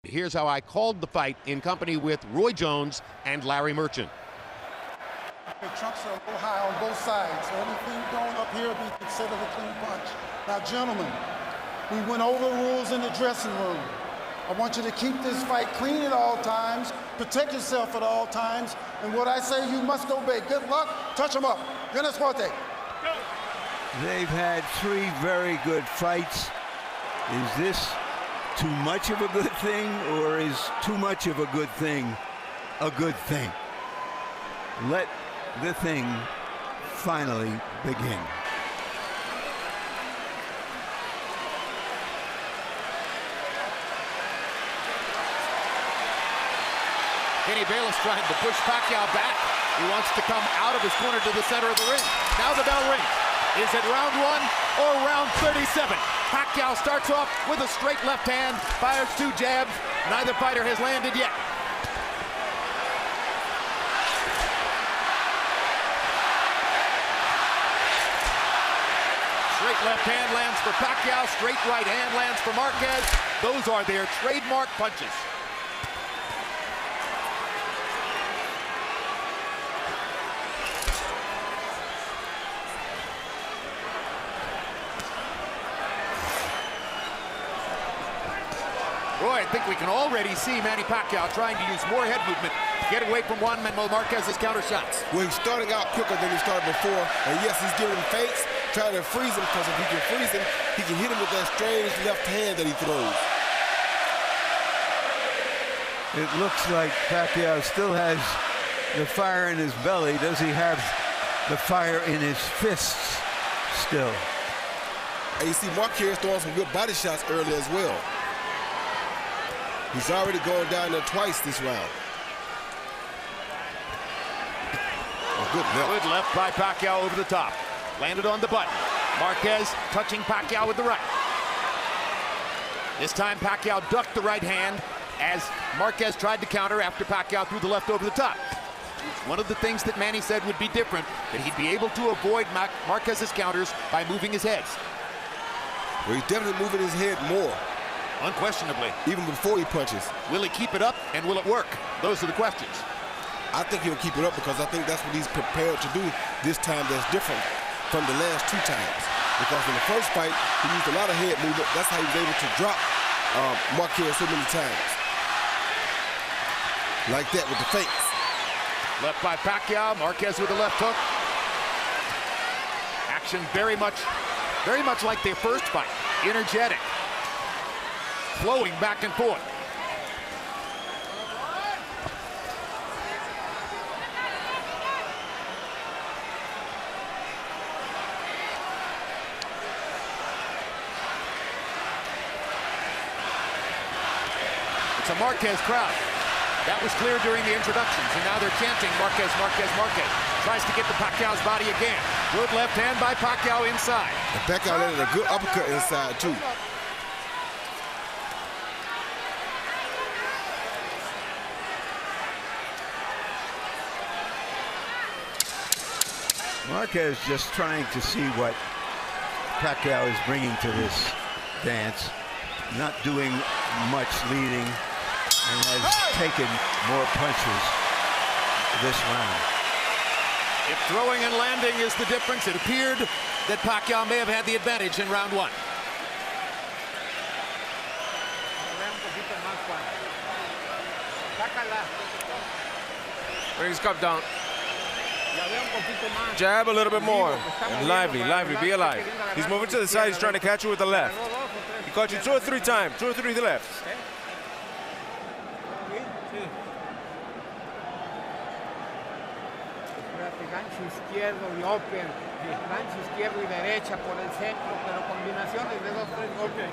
Here's how I called the fight in company with Roy Jones and Larry Merchant. The trunks are a little high on both sides, so anything going up here will be considered a clean punch. Now, gentlemen, we went over the rules in the dressing room. I want you to keep this fight clean at all times, protect yourself at all times, and what I say you must obey. Good luck, touch them up. Buenas suerte. They've had 3 very good fights. Is this too much of a good thing, or is too much of a good thing a good thing? Let the thing finally begin. Kenny Bayless trying to push Pacquiao back. He wants to come out of his corner to the center of the ring. Now the bell rings. Is it round 1 or round 37? Pacquiao starts off with a straight left hand, fires 2 jabs. Neither fighter has landed yet. Straight left hand lands for Pacquiao, straight right hand lands for Marquez. Those are their trademark punches. Roy, I think we can already see Manny Pacquiao trying to use more head movement to get away from Juan Manuel Marquez's counter shots. Well, he's starting out quicker than he started before, and yes, he's giving him fakes, trying to freeze him, because if he can freeze him, he can hit him with that strange left hand that he throws. It looks like Pacquiao still has the fire in his belly. Does he have the fire in his fists still? And you see Marquez throwing some good body shots early as well. He's already gone down there twice this round. Oh, good left. Good left by Pacquiao over the top. Landed on the button. Marquez touching Pacquiao with the right. This time Pacquiao ducked the right hand as Marquez tried to counter after Pacquiao threw the left over the top. One of the things that Manny said would be different, that he'd be able to avoid Marquez's counters by moving his heads. Well, he's definitely moving his head more. Unquestionably. Even before he punches. Will he keep it up, and will it work? Those are the questions. I think he'll keep it up, because I think that's what he's prepared to do this time that's different from the last 2 times. Because in the first fight, he used a lot of head movement. That's how he was able to drop Marquez so many times. Like that with the fakes. Left by Pacquiao, Marquez with a left hook. Action very much like their first fight. Energetic. Flowing back and forth. It's a Marquez crowd. That was clear during the introductions, and now they're chanting Marquez, Marquez, Marquez. Tries to get to Pacquiao's body again. Good left hand by Pacquiao inside. And Pacquiao landed a good uppercut inside, too. Marquez just trying to see what Pacquiao is bringing to this dance. Not doing much leading, and has taken more punches this round. If throwing and landing is the difference, it appeared that Pacquiao may have had the advantage in round 1. Bring his cup down. Jab a little bit more. And lively, be alive. He's moving to the side, he's trying to catch you with the left. He caught you 2 or 3 times, 2 or 3 to the left. Gancho izquierdo y open, gancho izquierdo y derecha por el centro, pero combinaciones de 2, 3 golpes.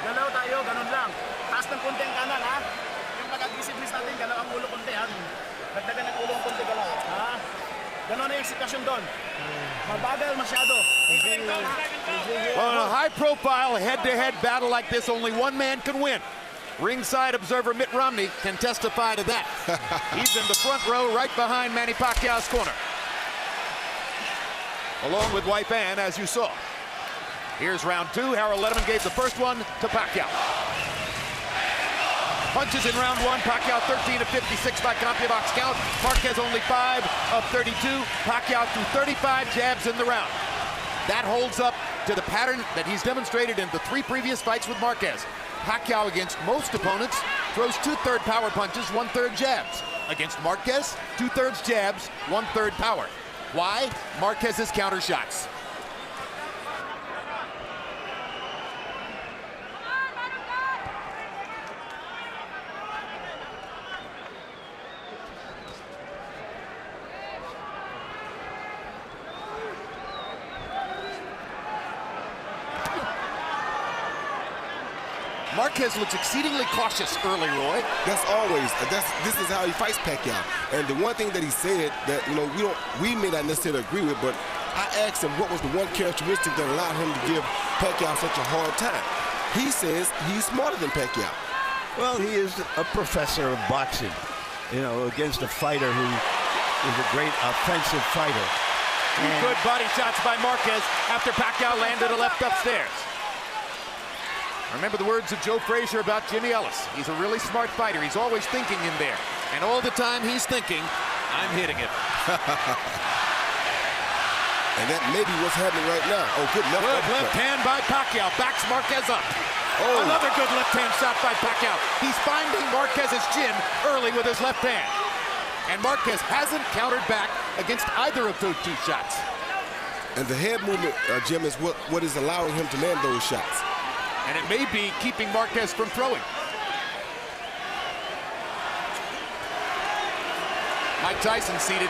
Galaw tayo, ganun lang. Taas ng konting kanan, ha? Yung pag-aggressiveness natin, galaw ang ulo konti, ha? Dagdagan ng ulo ang konti, galaw, ha? Ganun na yung sitwasyon doon. Mabagal masyado. Well, in a high-profile head-to-head battle like this, only one man can win. Ringside observer Mitt Romney can testify to that. He's in the front row right behind Manny Pacquiao's corner. along with wife Ann, as you saw. Here's round 2. Harold Letterman gave the first one to Pacquiao. Punches in round 1. Pacquiao 13 of 56 by CompuBox count. Marquez only 5 of 32. Pacquiao threw 35 jabs in the round. That holds up to the pattern that he's demonstrated in the 3 previous fights with Marquez. Pacquiao, against most opponents, throws 2/3 power punches, 1/3 jabs. Against Marquez, 2/3 jabs, 1/3 power. Why? Marquez's counter shots. Marquez looks exceedingly cautious early, Roy. That's always. This is how he fights Pacquiao. And the one thing that he said that we may not necessarily agree with, but I asked him what was the one characteristic that allowed him to give Pacquiao such a hard time. He says he's smarter than Pacquiao. Well, he is a professor of boxing, against a fighter who is a great offensive fighter. Good body shots by Marquez after Pacquiao landed a left upstairs. Remember the words of Joe Frazier about Jimmy Ellis. He's a really smart fighter. He's always thinking in there. And all the time he's thinking, I'm hitting it. And that may be what's happening right now. Oh, good left. Good left hand by Pacquiao. Backs Marquez up. Oh. Another good left hand shot by Pacquiao. He's finding Marquez's chin early with his left hand. And Marquez hasn't countered back against either of those 2 shots. And the head movement, Jim, is what is allowing him to land those shots. And it may be keeping Marquez from throwing. Mike Tyson seated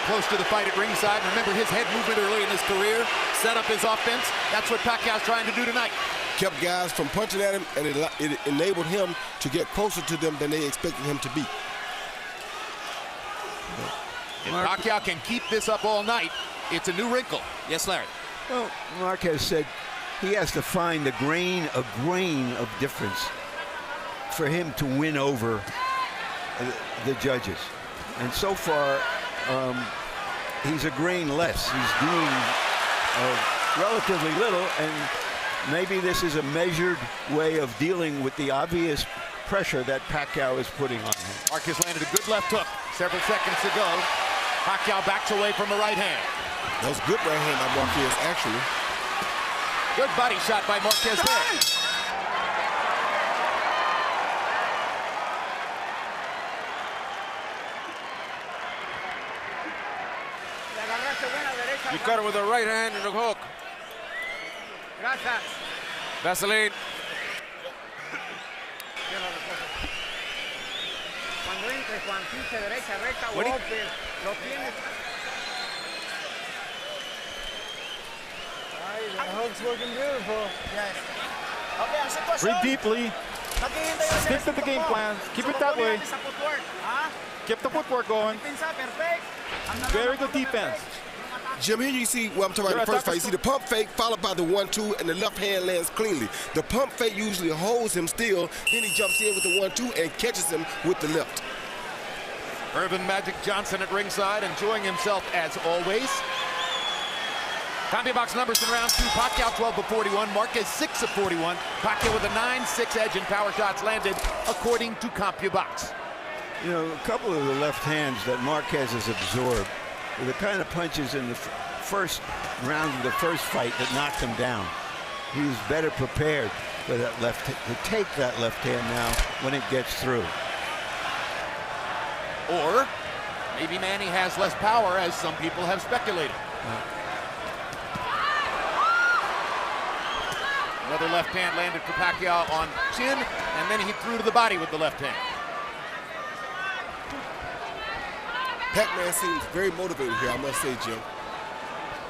close to the fight at ringside. Remember his head movement early in his career, set up his offense. That's what Pacquiao's trying to do tonight. Kept guys from punching at him, and it enabled him to get closer to them than they expected him to be. If Pacquiao can keep this up all night, it's a new wrinkle. Yes, Larry. Well, Marquez said he has to find a grain of difference for him to win over the judges. And so far, he's a grain less. He's doing relatively little, and maybe this is a measured way of dealing with the obvious pressure that Pacquiao is putting on him. Marquez landed a good left hook several seconds ago. Pacquiao backs away from the right hand. That was a good right hand by Marquez, actually. Good body shot by Marquez there. You cut it with a right hand and a hook. Vaseline. The hook's looking beautiful. Yes. Okay, ang sitwasyon. Breathe deeply. Naghihintay lang Stick to the game plan. Keep it that way. Sa footwork. Ha? Keep the footwork going. Pinsa, perfect. Very good defense. Jim, here you see, I'm talking about the first fight. You see the pump fake followed by the 1-2, and the left hand lands cleanly. The pump fake usually holds him still, then he jumps in with the 1-2 and catches him with the left. Irvin Magic Johnson at ringside, enjoying himself as always. CompuBox numbers in round 2. Pacquiao 12 of 41, Marquez 6 of 41. Pacquiao with a 9-6 edge in power shots landed, according to CompuBox. A couple of the left hands that Marquez has absorbed were the kind of punches in the first round of the first fight that knocked him down. He was better prepared for that to take that left hand now when it gets through. Or maybe Manny has less power, as some people have speculated. Another left hand landed for Pacquiao on chin, and then he threw to the body with the left hand. Pac-Man seems very motivated here, I must say, Jim.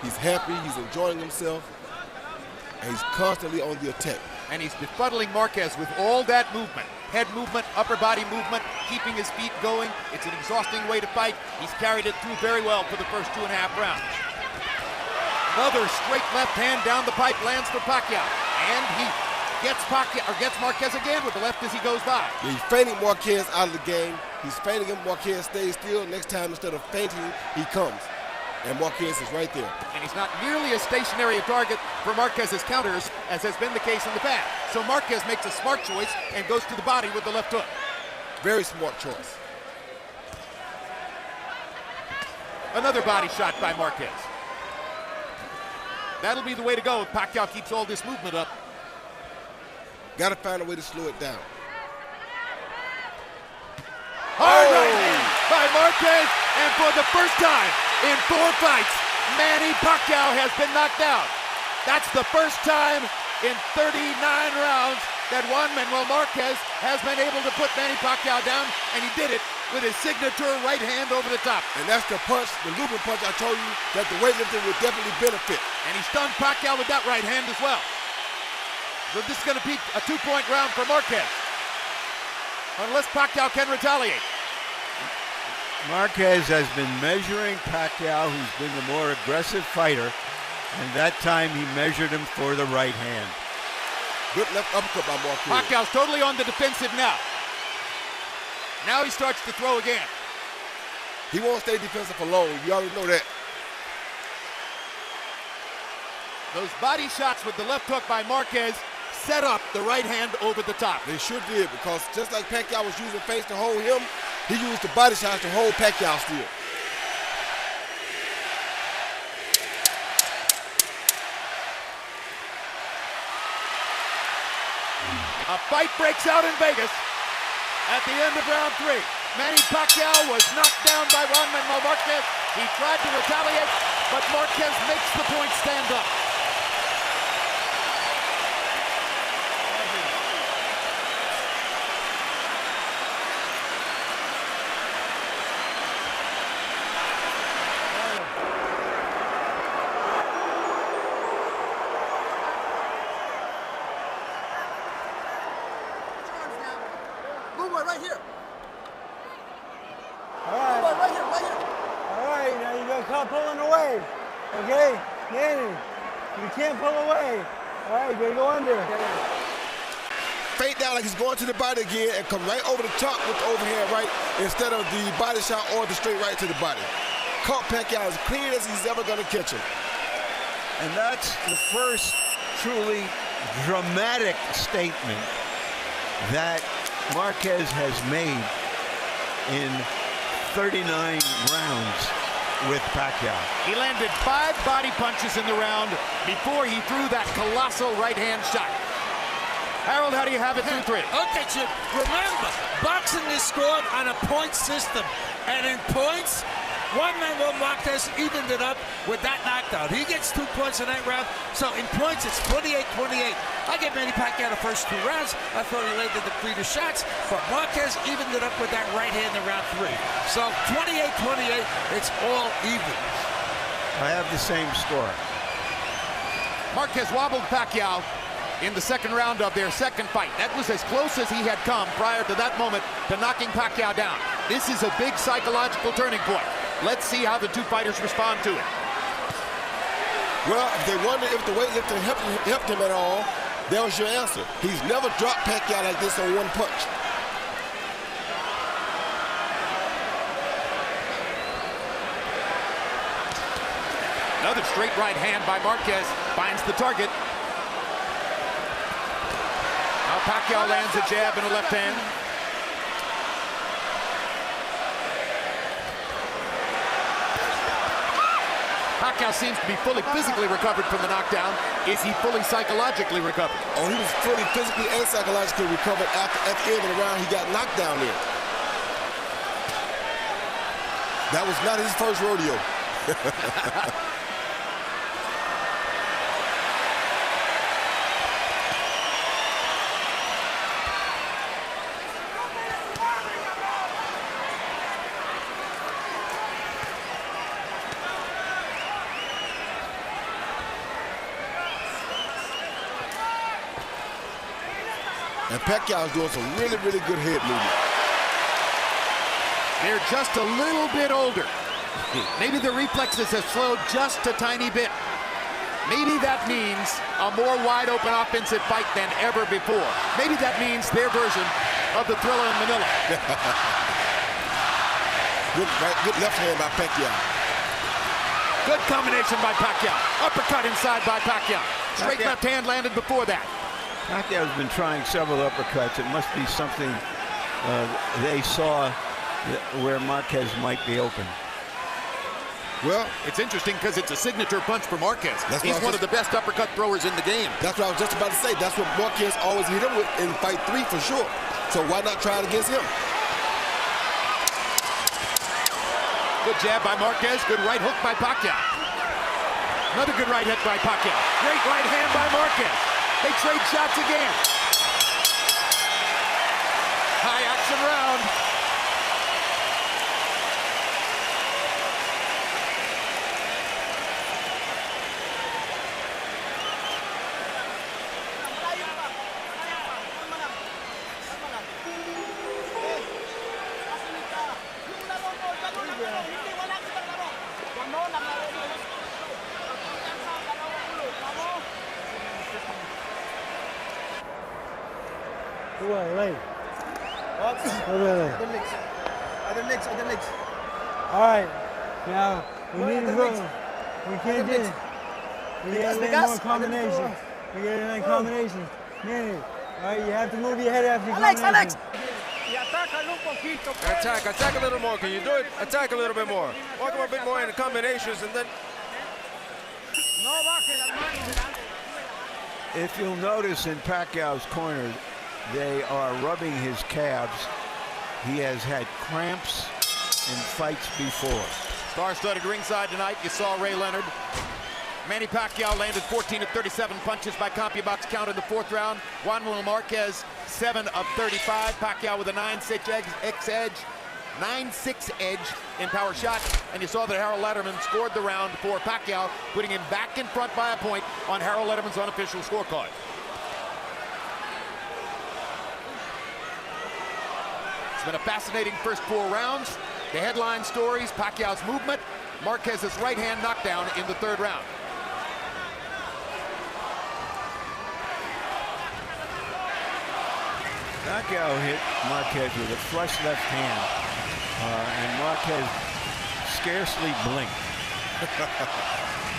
He's happy, he's enjoying himself, and he's constantly on the attack. And he's befuddling Marquez with all that movement. Head movement, upper body movement, keeping his feet going. It's an exhausting way to fight. He's carried it through very well for the first 2.5 rounds. Another straight left hand down the pipe lands for Pacquiao. And he gets Marquez again with the left as he goes by. Yeah, he's feinting Marquez out of the game. He's feinting him. Marquez stays still. Next time, instead of feinting, he comes. And Marquez is right there. And he's not nearly as stationary a target for Marquez's counters as has been the case in the past. So Marquez makes a smart choice and goes to the body with the left hook. Very smart choice. Another body shot by Marquez. That'll be the way to go if Pacquiao keeps all this movement up. Got to find a way to slow it down. Hard right hand by Marquez, and for the first time in 4 fights, Manny Pacquiao has been knocked out. That's the first time in 39 rounds that Juan Manuel Marquez has been able to put Manny Pacquiao down, and he did it with his signature right hand over the top. And that's the punch, the looping punch I told you that the weightlifting would definitely benefit. And he stunned Pacquiao with that right hand as well. So this is going to be a 2-point round for Marquez, unless Pacquiao can retaliate. Marquez has been measuring Pacquiao, who's been the more aggressive fighter, and that time he measured him for the right hand. Good left uppercut by Marquez. Pacquiao's totally on the defensive now. Now he starts to throw again. He won't stay defensive for long. You already know that. Those body shots with the left hook by Marquez set up the right hand over the top. They sure did, because just like Pacquiao was using face to hold him, he used the body shots to hold Pacquiao still. A fight breaks out in Vegas at the end of round 3. Manny Pacquiao was knocked down by Juan Manuel Marquez. He tried to retaliate, but Marquez makes the point stand up. Right here. All right. Right here, right here. All right, now you're gonna come pulling away. Okay? Manny, you can't pull away. All right, you're gonna go under. Fade down like he's going to the body again and come right over the top with the overhand right instead of the body shot or the straight right to the body. Caught Pacquiao as clean as he's ever gonna catch him. And that's the first truly dramatic statement that Marquez has made in 39 rounds with Pacquiao. He landed 5 body punches in the round before he threw that colossal right hand shot. Harold, how do you have it through 3? Okay, Chip, remember, boxing is scored on a point system. And in points, Juan Manuel Marquez evened it up with that knockdown. He gets 2 points in that round. So in points, it's 28-28. I give Manny Pacquiao the first 2 rounds. I thought he landed the cleaner shots, but Marquez evened it up with that right hand in round 3. So 28-28, it's all even. I have the same score. Marquez wobbled Pacquiao in the second round of their second fight. That was as close as he had come prior to that moment to knocking Pacquiao down. This is a big psychological turning point. Let's see how the 2 fighters respond to it. Well, if they wonder if the weightlifting helped him at all, that was your answer. He's never dropped Pacquiao like this on 1 punch. Another straight right hand by Marquez finds the target. Now Pacquiao lands a jab in the left hand. Pacquiao seems to be fully physically recovered from the knockdown. Is he fully psychologically recovered? Oh, he was fully physically and psychologically recovered at the end of the round. He got knocked down there. That was not his first rodeo. And Pacquiao's doing some really, really good head movement. They're just a little bit older. Maybe the reflexes have slowed just a tiny bit. Maybe that means a more wide-open offensive fight than ever before. Maybe that means their version of the Thriller in Manila. Good left hand by Pacquiao. Good combination by Pacquiao. Uppercut inside by Pacquiao. Straight left hand landed before that. Pacquiao's been trying several uppercuts. It must be something they saw where Marquez might be open. Well, it's interesting because it's a signature punch for Marquez. He's one of the best uppercut throwers in the game. That's what I was just about to say. That's what Marquez always hit him with in fight 3 for sure. So why not try it against him? Good jab by Marquez. Good right hook by Pacquiao. Another good right hook by Pacquiao. Great right hand by Marquez. They trade shots again. High action round. Other legs. All right. Now, we need to go. We can't do it. We got to land more combinations. We got to land combinations. Manny, all right, you have to move your head after your combination. Attack a little more. Can you do it? Attack a little bit more. Walk him a bit more in the combinations and then... If you'll notice in Pacquiao's corner, they are rubbing his calves. He has had cramps in fights before. Star-studded ringside tonight. You saw Ray Leonard. Manny Pacquiao landed 14 of 37 punches by CompuBox count in the 4th round. Juan Manuel Marquez, 7 of 35. Pacquiao with a 9-6 edge in power shot. And you saw that Harold Lederman scored the round for Pacquiao, putting him back in front by a point on Harold Lederman's unofficial scorecard. It's been a fascinating first 4 rounds. The headline stories: Pacquiao's movement, Marquez's right hand knockdown in the 3rd round. Pacquiao hit Marquez with a flush left hand, and Marquez scarcely blinked.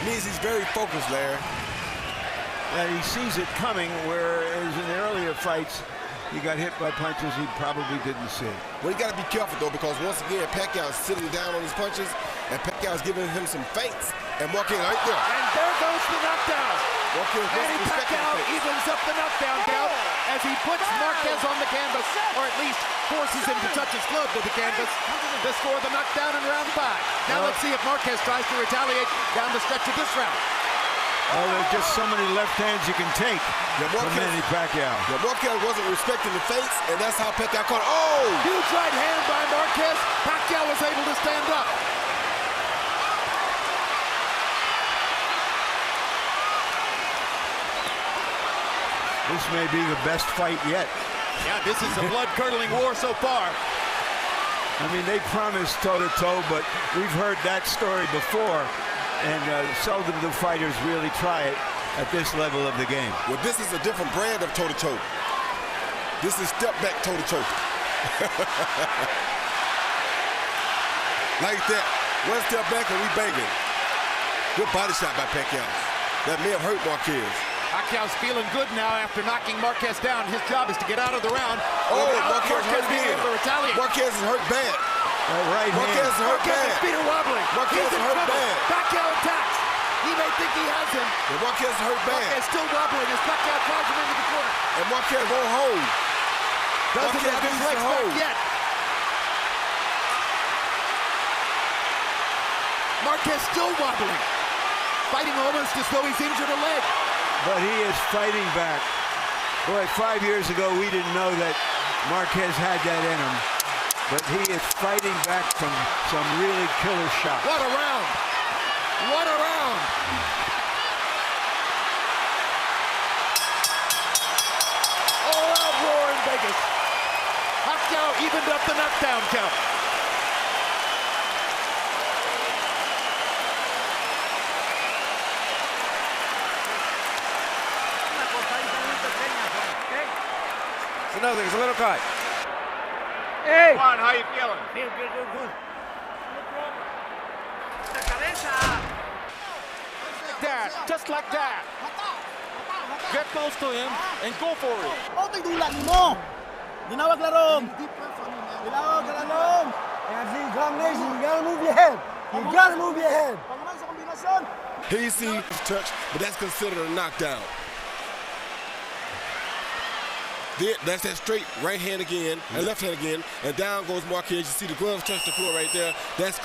Means he's very focused, Larry. And he sees it coming, whereas in the earlier fights, he got hit by punches he probably didn't see. Well, you got to be careful, though, because once again, Pacquiao is sitting down on his punches, and Pacquiao is giving him some feints. And Marquez right there. And there goes the knockdown. Manny Pacquiao evens up the knockdown count as he puts Marquez on the canvas, or at least forces him to touch his glove to the canvas to score the knockdown in round 5. Now let's see if Marquez tries to retaliate down the stretch of this round. Oh, there's just so many left hands you can take from Manny Pacquiao. Yeah, Marquez wasn't respecting the feints, and that's how Pacquiao caught. Oh! Huge right hand by Marquez. Pacquiao was able to stand up. This may be the best fight yet. Yeah, this is a blood-curdling war so far. I mean, they promised toe-to-toe, but we've heard that story before, and seldom do fighters really try it at this level of the game. Well, this is a different brand of toe-to-toe. This is step-back toe-to-toe. Like that. One step back and we banging. Good body shot by Pacquiao. That may have hurt Marquez. Pacquiao's feeling good now after knocking Marquez down. His job is to get out of the round. Oh, Marquez being able to retaliate. Marquez is hurt bad. Right Marquez is hurt bad. Marquez's feet are wobbling. Marquez is hurt bad. Pacquiao attacks. He may think he has him. Yeah, Marquez is hurt bad. Marquez still wobbling as Pacquiao drives him into the corner. And Marquez won't hold. Doesn't have his legs back yet. Marquez still wobbling. Fighting almost as though he's injured a leg. But he is fighting back. Boy, 5 years ago, we didn't know that Marquez had that in him. But he is fighting back from some really killer shots. What a round! What a round! All-out roar in Vegas. Pacquiao evened up the knockdown count. Nothing, it's a little cut. Hey! Juan, how you feeling? Feel good. like that. Just like that. Get close to him and go for it. Okay, dulan mo. Ginawag larong. Ginawag larong. After the combination, you gotta move your head. You gotta move your head. Pagman sa kombinasyon. Here you see touch, but that's considered a knockdown. That's that straight right hand again and left hand again, and down goes Marquez. You see the gloves touch the floor right there. That's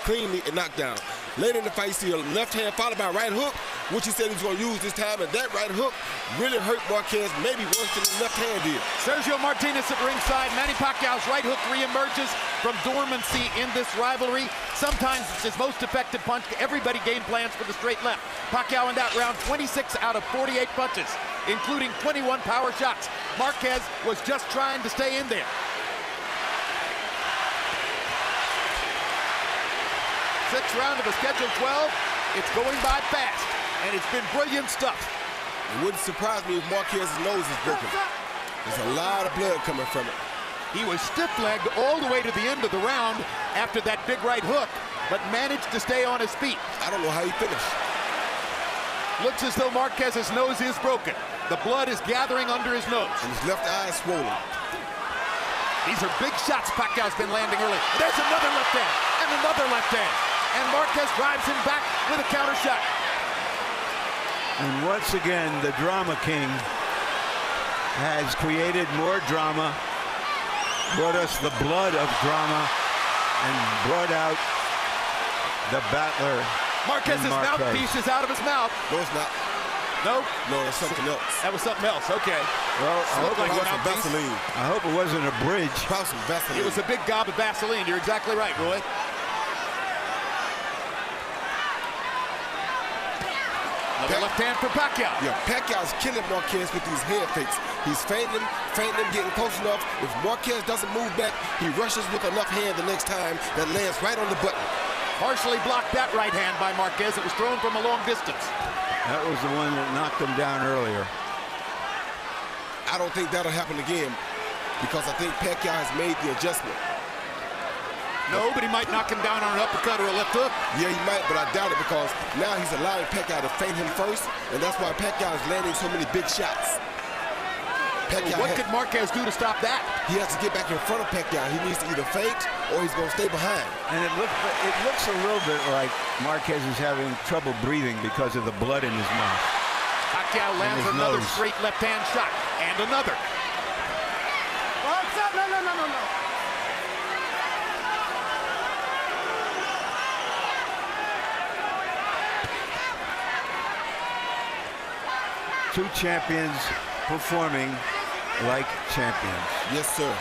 cleanly a knockdown. Later in the fight, you see a left hand followed by a right hook, which he said he was going to use this time, and that right hook really hurt Marquez, maybe worse than the left hand did. Sergio Martinez at ringside. Manny Pacquiao's right hook reemerges from dormancy in this rivalry. Sometimes it's his most effective punch. Everybody game plans for the straight left. Pacquiao in that round 26 out of 48 punches, including 21 power shots. Marquez was just trying to stay in there. Sixth round of a scheduled 12. It's going by fast, and it's been brilliant stuff. It wouldn't surprise me if Marquez's nose is broken. There's a lot of blood coming from it. He was stiff-legged all the way to the end of the round after that big right hook, but managed to stay on his feet. I don't know how he finished. Looks as though Marquez's nose is broken. The blood is gathering under his nose. And his left eye is swollen. These are big shots Pacquiao's been landing early. There's another left hand, and another left hand. And Marquez drives him back with a counter shot. And once again, the drama king has created more drama, brought us the blood of drama, and brought out the battler. Marquez's mouthpiece is out of his mouth. No, it's not. No? No, that's something else. That was something else, okay. Well, I hope, like Vaseline. I hope it wasn't a bridge. Some Vaseline. It was a big gob of Vaseline. You're exactly right, Roy. Another left hand for Pacquiao. Yeah, Pacquiao's killing Marquez with these head fakes. He's feinting him, getting close enough. If Marquez doesn't move back, he rushes with enough hand the next time that lands right on the button. Partially blocked that right hand by Marquez. It was thrown from a long distance. That was the one that knocked him down earlier. I don't think that'll happen again because I think Pacquiao has made the adjustment. No, but he might knock him down on an uppercut or a left hook. Yeah, he might, but I doubt it because now he's allowing Pacquiao to feint him first, and that's why Pacquiao is landing so many big shots. What could Marquez do to stop that? He has to get back in front of Pacquiao. He needs to either feint or he's going to stay behind. And it looks a little bit like Marquez is having trouble breathing because of the blood in his mouth. Pacquiao lands another straight left-hand shot, and another. No. Two champions performing like champions. Yes, sir.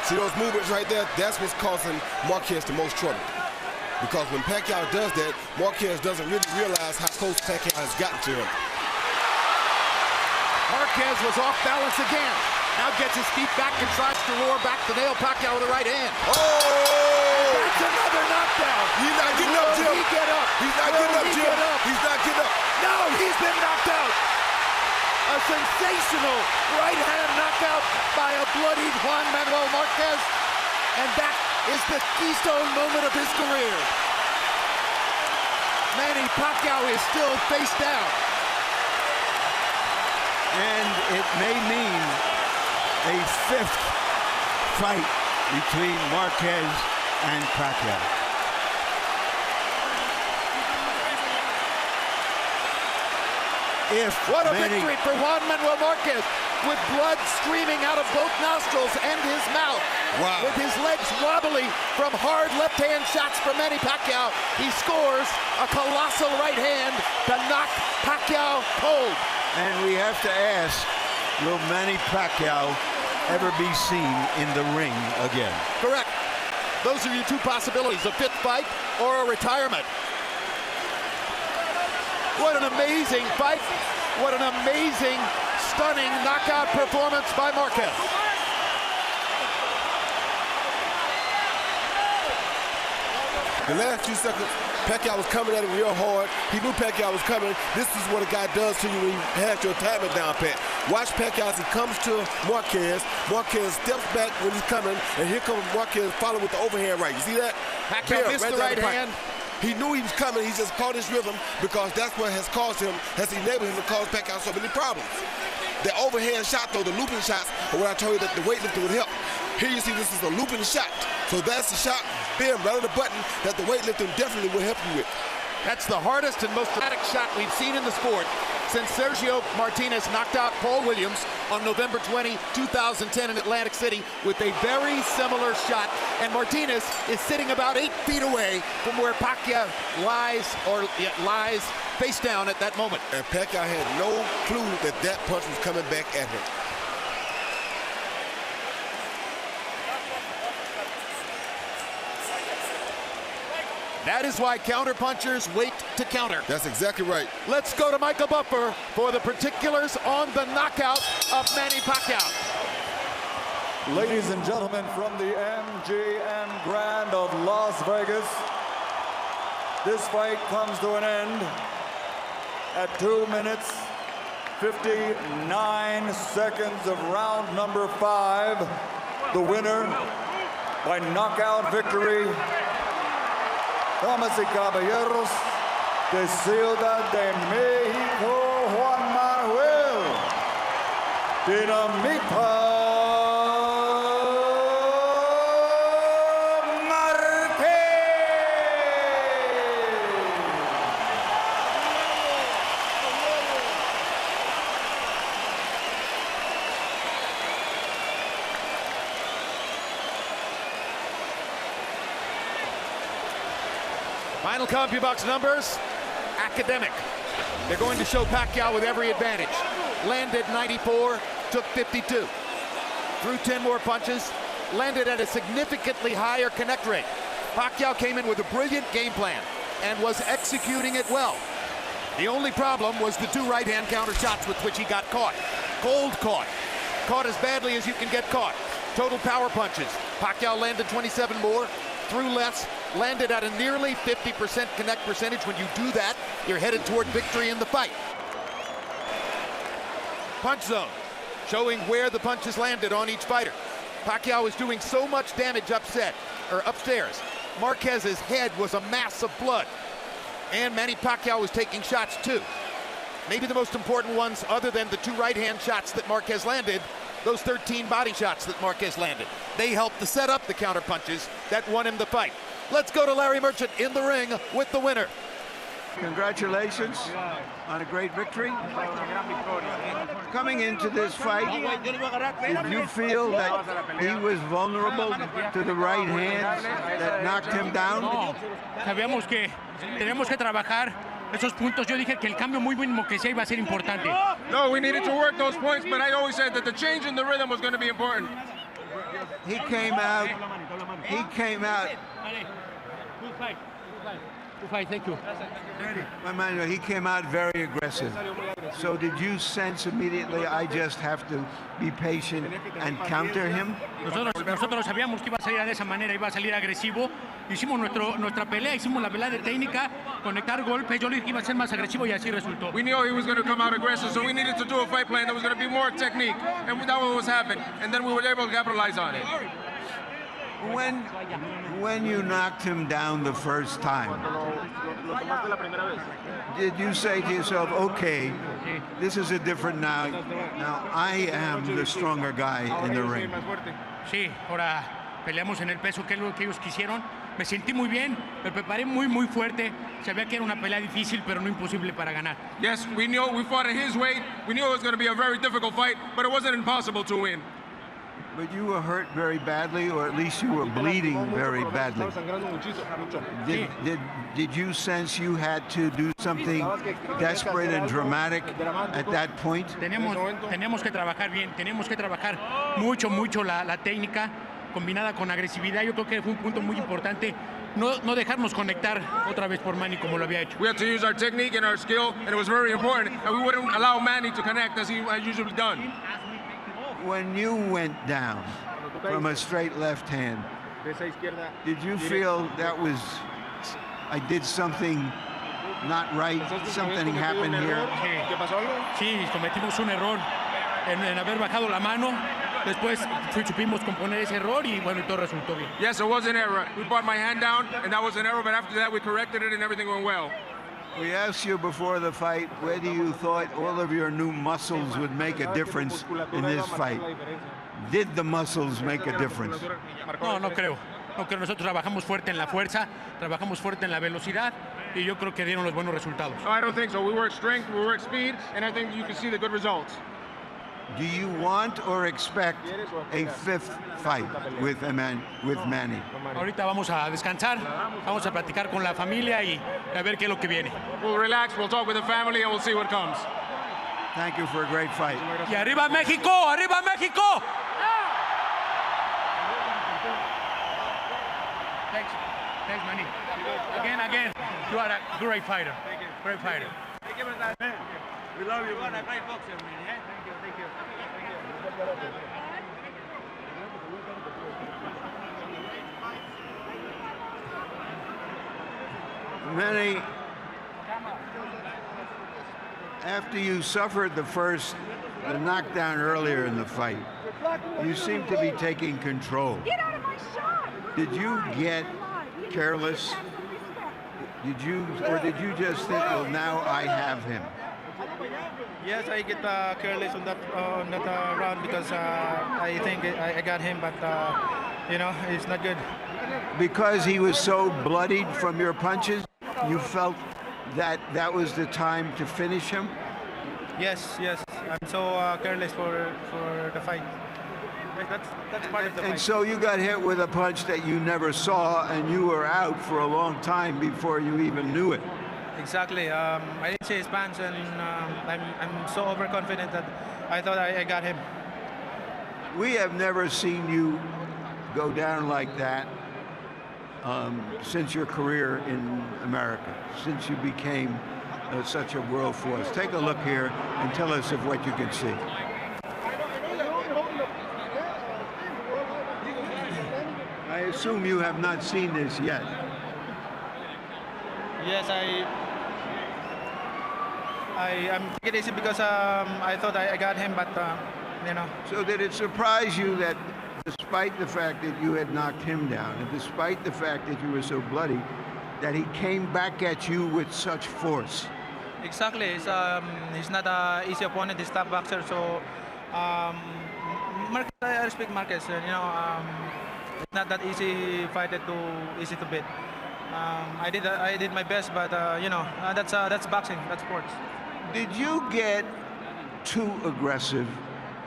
See those movements right there? That's what's causing Marquez the most trouble. Because when Pacquiao does that, Marquez doesn't really realize how close Pacquiao has gotten to him. Marquez was off balance again. Now gets his feet back and tries to roar back to nail Pacquiao with the right hand. Oh! That's another knockdown. He's not getting up, Jim. He get up. He's not getting up, Jim. He's not getting up. No, he's been knocked out. A sensational right hand knockout by a bloodied Juan Manuel Marquez. And that is the keystone moment of his career. Manny Pacquiao is still face down. And it may mean a fifth fight between Marquez and Pacquiao. What a victory for Juan Manuel Marquez, with blood streaming out of both nostrils and his mouth. Wow. With his legs wobbly from hard left-hand shots from Manny Pacquiao, he scores a colossal right hand to knock Pacquiao cold. And we have to ask, will Manny Pacquiao ever be seen in the ring again? Correct. Those are your two possibilities, a fifth fight or a retirement. What an amazing fight. What an amazing, stunning knockout performance by Marquez. The last few seconds, Pacquiao was coming at him real hard. He knew Pacquiao was coming. This is what a guy does to you when he has your timing down pat. Watch Pacquiao as he comes to Marquez. Marquez steps back when he's coming, and here comes Marquez following with the overhand right. You see that? Pacquiao missed the right hand. He knew he was coming. He just caught his rhythm because that's what has caused him, has enabled him to cause Pacquiao so many problems. The overhand shot, though, the looping shots, are what I told you that the weightlifter would help. Here you see this is a looping shot. So that's the shot, bam, right on the button that the weightlifting definitely will help you with. That's the hardest and most dramatic shot we've seen in the sport since Sergio Martinez knocked out Paul Williams on November 20, 2010 in Atlantic City with a very similar shot. And Martinez is sitting about 8 feet away from where Pacquiao lies face down at that moment. And Pacquiao had no clue that that punch was coming back at him. That is why counterpunchers wait to counter. That's exactly right. Let's go to Michael Buffer for the particulars on the knockout of Manny Pacquiao. Ladies and gentlemen, from the MGM Grand of Las Vegas, this fight comes to an end at 2 minutes, 59 seconds of round number 5. The winner by knockout victory, damas y caballeros, de Ciudad de México, Juan Manuel Dinamita Final CompuBox numbers, academic. They're going to show Pacquiao with every advantage. Landed 94, took 52. Threw 10 more punches, landed at a significantly higher connect rate. Pacquiao came in with a brilliant game plan and was executing it well. The only problem was the 2 right-hand counter shots with which he got caught. Cold caught. Caught as badly as you can get caught. Total power punches. Pacquiao landed 27 more, threw less, landed at a nearly 50% connect percentage. When you do that, you're headed toward victory in the fight. Punch zone, showing where the punches landed on each fighter. Pacquiao is doing so much damage upstairs. Marquez's head was a mass of blood. And Manny Pacquiao was taking shots too. Maybe the most important ones, other than the 2 right-hand shots that Marquez landed, those 13 body shots that Marquez landed. They helped to set up the counter punches that won him the fight. Let's go to Larry Merchant in the ring with the winner. Congratulations on a great victory. Coming into this fight, did you feel that he was vulnerable to the right hands that knocked him down? No, sabíamos que tenemos que trabajar esos puntos. Yo dije que el cambio muy mínimo que se iba a ser importante. No, we needed to work those points, but I always said that the change in the rhythm was going to be important. He came out. Good fight, thank you. He came out very aggressive. So did you sense immediately, I just have to be patient and counter him? Nosotros sabíamos que iba a salir de esa manera, iba a salir agresivo. Hicimos nuestra pelea, hicimos la pelea de técnica, conectar golpes. Yo le dije que iba a ser más agresivo y así resultó. We knew he was going to come out aggressive, so we needed to do a fight plan that was going to be more technique, and that was happening. And then we were able to capitalize on it. When you knocked him down the first time, did you say to yourself, okay, this is a different now I am the stronger guy in the ring? Sí, ahora peleamos en el peso, que es lo que ellos quisieron. Me sentí muy bien, me preparé muy fuerte. Sabía que era una pelea difícil, pero no imposible para ganar. Yes, we knew we fought at his weight. We knew it was going to be a very difficult fight, but it wasn't impossible to win. But you were hurt very badly, or at least you were bleeding very badly. Did you sense you had to do something desperate and dramatic at that point? Tenemos que trabajar bien, tenemos que trabajar mucho la técnica combinada con agresividad. Yo creo que fue un punto muy importante. No dejarnos conectar otra vez por Manny como lo había hecho. We had to use our technique and our skill, and it was very important. And we wouldn't allow Manny to connect as he had usually done. When you went down from a straight left hand, did you feel that was, I did something not right, something happened here? Sí, cometimos un error. en haber bajado la mano. Después supimos componer ese error y bueno, y todo resultó bien. Yes, it was an error. We brought my hand down, and that was an error, but after that, we corrected it, and everything went well. We asked you before the fight whether you thought all of your new muscles would make a difference in this fight. Did the muscles make a difference? No, no creo. No creo. Nosotros trabajamos fuerte en la fuerza, trabajamos fuerte en la velocidad y yo creo que dieron los buenos resultados. No, I don't think so. We work strength, we work speed, and I think you can see the good results. Do you want or expect a fifth fight with Manny? Ahorita vamos a descansar, vamos a platicar con la familia y a ver qué es lo que viene. We'll relax, we'll talk with the family, and we'll see what comes. Thank you for a great fight. Y arriba México, arriba México. Thanks, Manny. Again, you are a great fighter. Great fighter. Thank you, man. We love you. You are a great boxer, man. Yeah? Thank you. Manny, after you suffered the knockdown earlier in the fight, you seem to be taking control. Get out of my shot! Did you get careless? Did you just think, well, now I have him? Yes, I get careless on that round because I think I got him, but it's not good. Because he was so bloodied from your punches, you felt that was the time to finish him? Yes. I'm so careless for the fight. That's part of the fight. And so you got hit with a punch that you never saw, and you were out for a long time before you even knew it. Exactly. I didn't see his punch, and I'm so overconfident that I thought I got him. We have never seen you go down like that since your career in America, since you became such a world force. Take a look here and tell us of what you can see. I assume you have not seen this yet. Yes, I'm taking it easy because I thought I got him, but So did it surprise you that despite the fact that you had knocked him down, and despite the fact that you were so bloody, that he came back at you with such force? Exactly. He's not an easy opponent. He's a tough boxer. So Marquez, I respect Marquez. It's not that easy fighter easy to beat. I did my best, but that's boxing. That's sports. Did you get too aggressive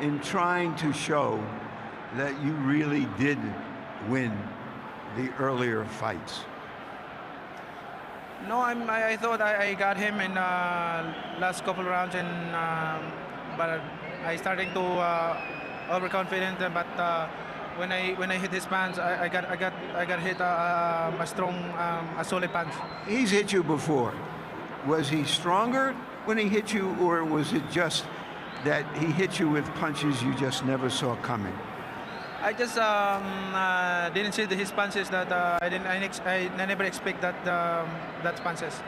in trying to show that you really did win the earlier fights? No, I thought I got him in last couple rounds, but I starting to overconfident. But when I hit his punch, I got hit a strong, a solid punch. He's hit you before. Was he stronger when he hit you, or was it just that he hit you with punches you just never saw coming? I just didn't see his punches that I never expect that punches.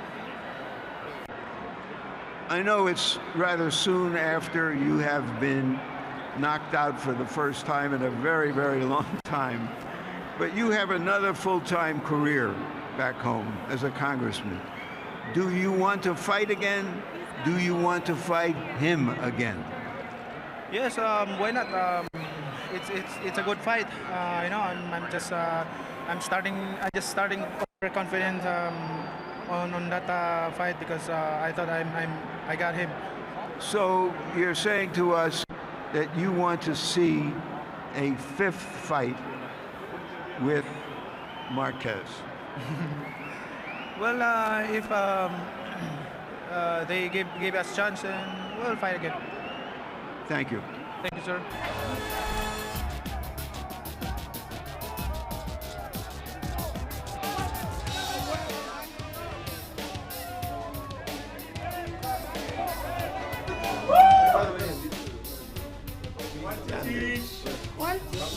I know it's rather soon after you have been knocked out for the first time in a very, very long time, but you have another full-time career back home as a congressman. Do you want to fight again? Do you want to fight him again? Yes, why not? It's a good fight. I'm just starting overconfident on that fight because I thought I got him. So you're saying to us that you want to see a fifth fight with Marquez? Well, if they give us a chance, then we'll fight again. Thank you. Thank you, sir.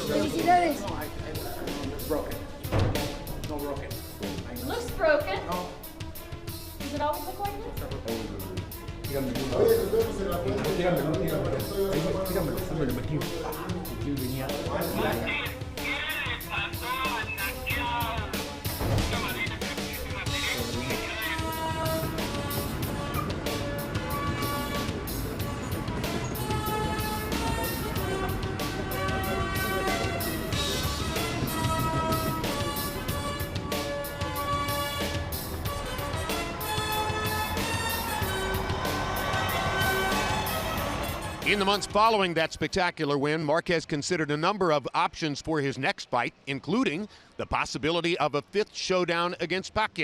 Felicidades. Broken. No broken. Looks broken. Does it always look like this? Dígame. In the months following that spectacular win, Marquez considered a number of options for his next fight, including the possibility of a fifth showdown against Pacquiao.